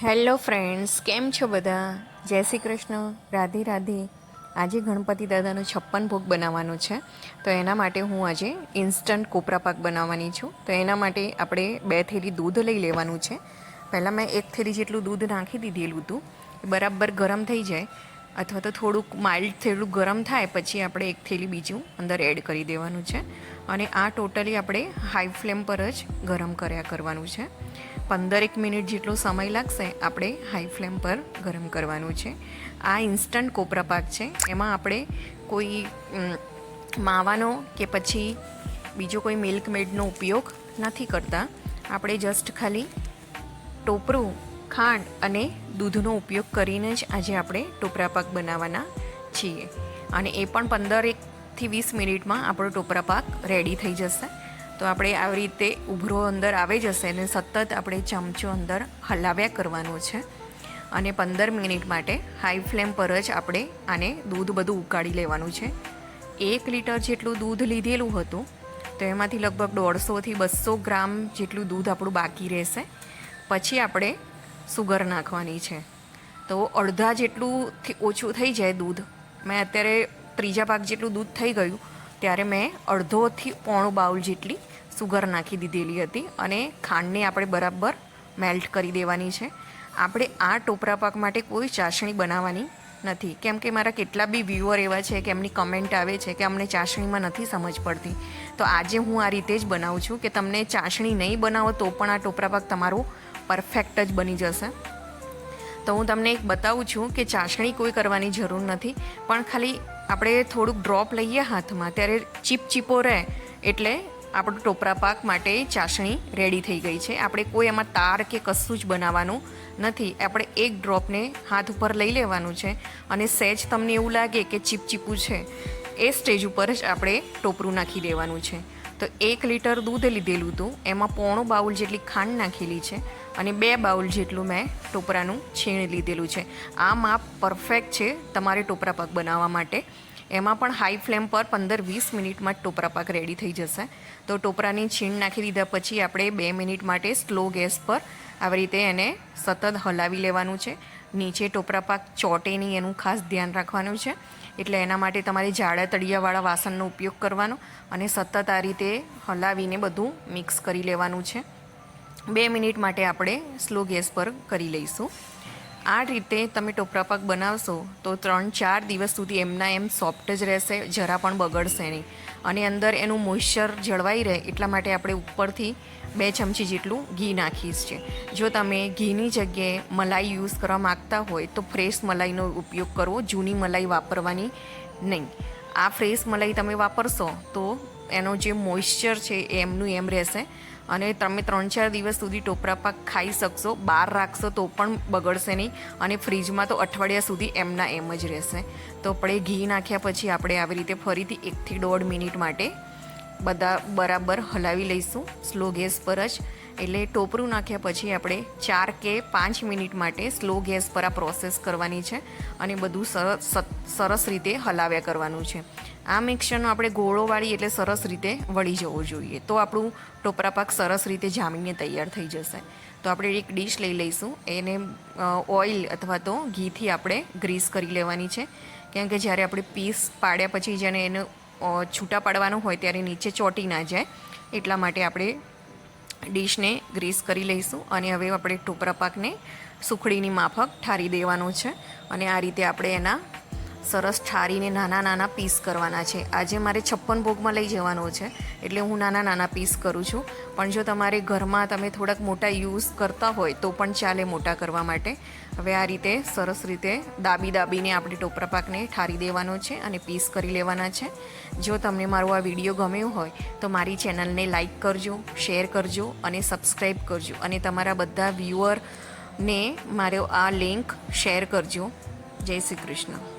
Hello friends, કેમ છો બધા? જય શ્રી કૃષ્ણ, રાધે રાધે. આજે ગણપતિ દાદાનો 56 ભોગ બનાવવાનો છે, તો એના માટે હું આજે ઇન્સ્ટન્ટ કોપરા પાક બનાવવાની છું. તો એના માટે આપણે 2 થેલી દૂધ લઈ લેવાનું છે. પહેલાં મેં 1 થેલી જેટલું દૂધ નાખી દીધેલું હતું. બરાબર ગરમ થઈ જાય અથવા તો થોડુંક માઇલ્ડ થોડુંક ગરમ થાય પછી આપણે 1 થેલી બીજું અંદર એડ કરી દેવાનું છે. અને આ ટોટલી આપણે હાઈ ફ્લેમ પર જ ગરમ કર્યા કરવાનું છે. 15 મિનિટ જેટલો સમય લાગશે. આપણે હાઈ ફ્લેમ પર ગરમ કરવાનું છે. આ ઇન્સ્ટન્ટ કોપરા પાક છે. એમાં આપણે કોઈ માવાનો કે પછી બીજો કોઈ મિલ્ક મેડનો ઉપયોગ નથી કરતા. આપણે જસ્ટ ખાલી ટોપરું, ખાંડ અને દૂધનો ઉપયોગ કરીને જ આજે આપણે ટોપરા પાક બનાવવાના છીએ. અને એ પણ 15થી 20 મિનિટમાં આપણો ટોપરા પાક રેડી થઈ જશે. તો આપણે આવી રીતે ઉભરો અંદર આવી જશે અને સતત આપણે ચમચો અંદર હલાવ્યા કરવાનું છે. અને 15 મિનિટ માટે હાઈ ફ્લેમ પર જ આપણે આને દૂધ બધું ઉકાળી લેવાનું છે. 1 લિટર જેટલું દૂધ લીધેલું હતું, તો એમાંથી લગભગ 150થી 200 ગ્રામ જેટલું દૂધ આપણું બાકી રહેશે. પછી આપણે સુગર નાખવાની છે. તો અડધા જેટલું ઓછું થઈ જાય દૂધ. મેં અત્યારે 3 ભાગ જેટલું દૂધ થઈ ગયું ત્યારે મેં અડધોથી પોણું બાઉલ જેટલી સુગર નાખી દીધેલી હતી. અને ખાંડને આપણે બરાબર મેલ્ટ કરી દેવાની છે. આપણે આ ટોપરા પાક માટે કોઈ ચાસણી બનાવવાની નથી, કેમ કે મારા કેટલા બી વ્યૂઅર એવા છે કે એમની કમેન્ટ આવે છે કે અમને ચાસણીમાં નથી સમજ પડતી. તો આજે હું આ રીતે જ બનાવું છું કે તમને ચાસણી નહીં બનાવો તો પણ આ ટોપરા પાક તમારો પરફેક્ટ જ બની જશે. તો હું તમને એક બતાવું છું કે ચાસણી કોઈ કરવાની જરૂર નથી, પણ ખાલી આપણે થોડુંક ડ્રોપ લઈએ હાથમાં ત્યારે ચીપચીપો રહે એટલે આપણું ટોપરા પાક માટે ચાસણી રેડી થઈ ગઈ છે. આપણે કોઈ એમાં તાર કે કશું જ બનાવવાનું નથી. આપણે એક ડ્રોપને હાથ ઉપર લઈ લેવાનું છે અને સહેજ તમને એવું લાગે કે ચીપચીપું છે એ સ્ટેજ ઉપર જ આપણે ટોપરું નાખી દેવાનું છે. તો 1 લિટર દૂધ લીધેલું હતું, એમાં પોણું બાઉલ જેટલી ખાંડ નાખેલી છે અને 2 બાઉલ જેટલું મેં ટોપરાનું છીણ લીધેલું છે. આ માપ પરફેક્ટ છે તમારે ટોપરા પાક બનાવવા માટે. એમાં પણ હાઈ ફ્લેમ પર 15-20 મિનિટમાં જ ટોપરા પાક રેડી થઈ જશે. તો ટોપરાની છીણ નાખી દીધા પછી આપણે 2 મિનિટ માટે સ્લો ગેસ પર આવી રીતે એને સતત હલાવી લેવાનું છે. નીચે ટોપરા પાક ચોટે નહીં એનું ખાસ ધ્યાન રાખવાનું છે. એટલે એના માટે તમારે જાડા તળિયાવાળા વાસણનો ઉપયોગ કરવાનો અને સતત આ રીતે હલાવીને બધું મિક્સ કરી લેવાનું છે. 2 મિનિટ માટે આપણે સ્લો ગેસ પર કરી લઈશું. આ રીતે તમે ટોપરા પાક બનાવશો તો 3-4 દિવસ સુધી એમના એમ સોફ્ટ જ રહેશે, જરા પણ બગડશે નહીં. અને અંદર એનું મોઇશ્ચર જળવાઈ રહે એટલા માટે આપણે ઉપરથી 2 ચમચી જેટલું ઘી નાખીશ છે. જો તમે ઘીની જગ્યાએ મલાઈ યુઝ કરવા માગતા હોય તો ફ્રેશ મલાઈનો ઉપયોગ કરવો, જૂની મલાઈ વાપરવાની નહીં. આ ફ્રેશ મલાઈ તમે વાપરશો તો એનો જે મોઇશ્ચર છે એ એમનું એમ રહેશે અને તમે 3-4 દિવસ સુધી ટોપરા પાક ખાઈ શકશો. બહાર રાખશો તો પણ બગડશે નહીં અને ફ્રીજમાં તો અઠવાડિયા સુધી એમના એમ જ રહેશે. તો આપણે ઘી નાખ્યા પછી આપણે આવી રીતે ફરીથી 1થી 1.5 મિનિટ માટે બધા બરાબર હલાવી લઈશું સ્લો ગેસ પર જ. એટલે ટોપરું નાખ્યા પછી આપણે 4 કે 5 મિનિટ માટે સ્લો ગેસ પર આ પ્રોસેસ કરવાની છે અને બધું સરસ રીતે હલાવ્યા કરવાનું છે. આ મિક્સરનો આપણે ગોળો વાળી એટલે સરસ રીતે વળી જવો જોઈએ, તો આપણું ટોપરા પાક સરસ રીતે જામીને તૈયાર થઈ જશે. તો આપણે એક ડીશ લઈ લઈશું. એને ઓઇલ અથવા તો ઘીથી આપણે ગ્રીસ કરી લેવાની છે, કેમ કે જ્યારે આપણે પીસ પાડ્યા પછી જેને એને છૂટા પાડવાનું હોય ત્યારે નીચે ચોંટી ના જાય એટલા માટે આપણે ડીશને ગ્રીસ કરી લઈશું. અને હવે આપણે ટોપરા પાકને સુખડીની માફક ઠારી દેવાનો છે અને આ રીતે આપણે એના સરસ ઠારીને નાના નાના પીસ કરવાના છે. આજે મારે 56 ભોગમાં લઈ જવાનો છે એટલે હું નાના નાના પીસ કરું છું. પણ જો તમારે ઘરમાં તમે થોડાક મોટા યુઝ કરતા હોય તો પણ ચાલે મોટા કરવા માટે. હવે આ રીતે સરસ રીતે દાબીને આપણે ટોપરા પાકને ઠારી દેવાનો છે અને પીસ કરી લેવાના છે. જો તમને મારો આ વિડીયો ગમ્યો હોય તો મારી ચેનલને લાઈક કરજો, શેર કરજો અને સબસ્ક્રાઈબ કરજો અને તમારા બધા વ્યૂઅરને મારો આ લિંક શેર કરજો. જય શ્રી કૃષ્ણ.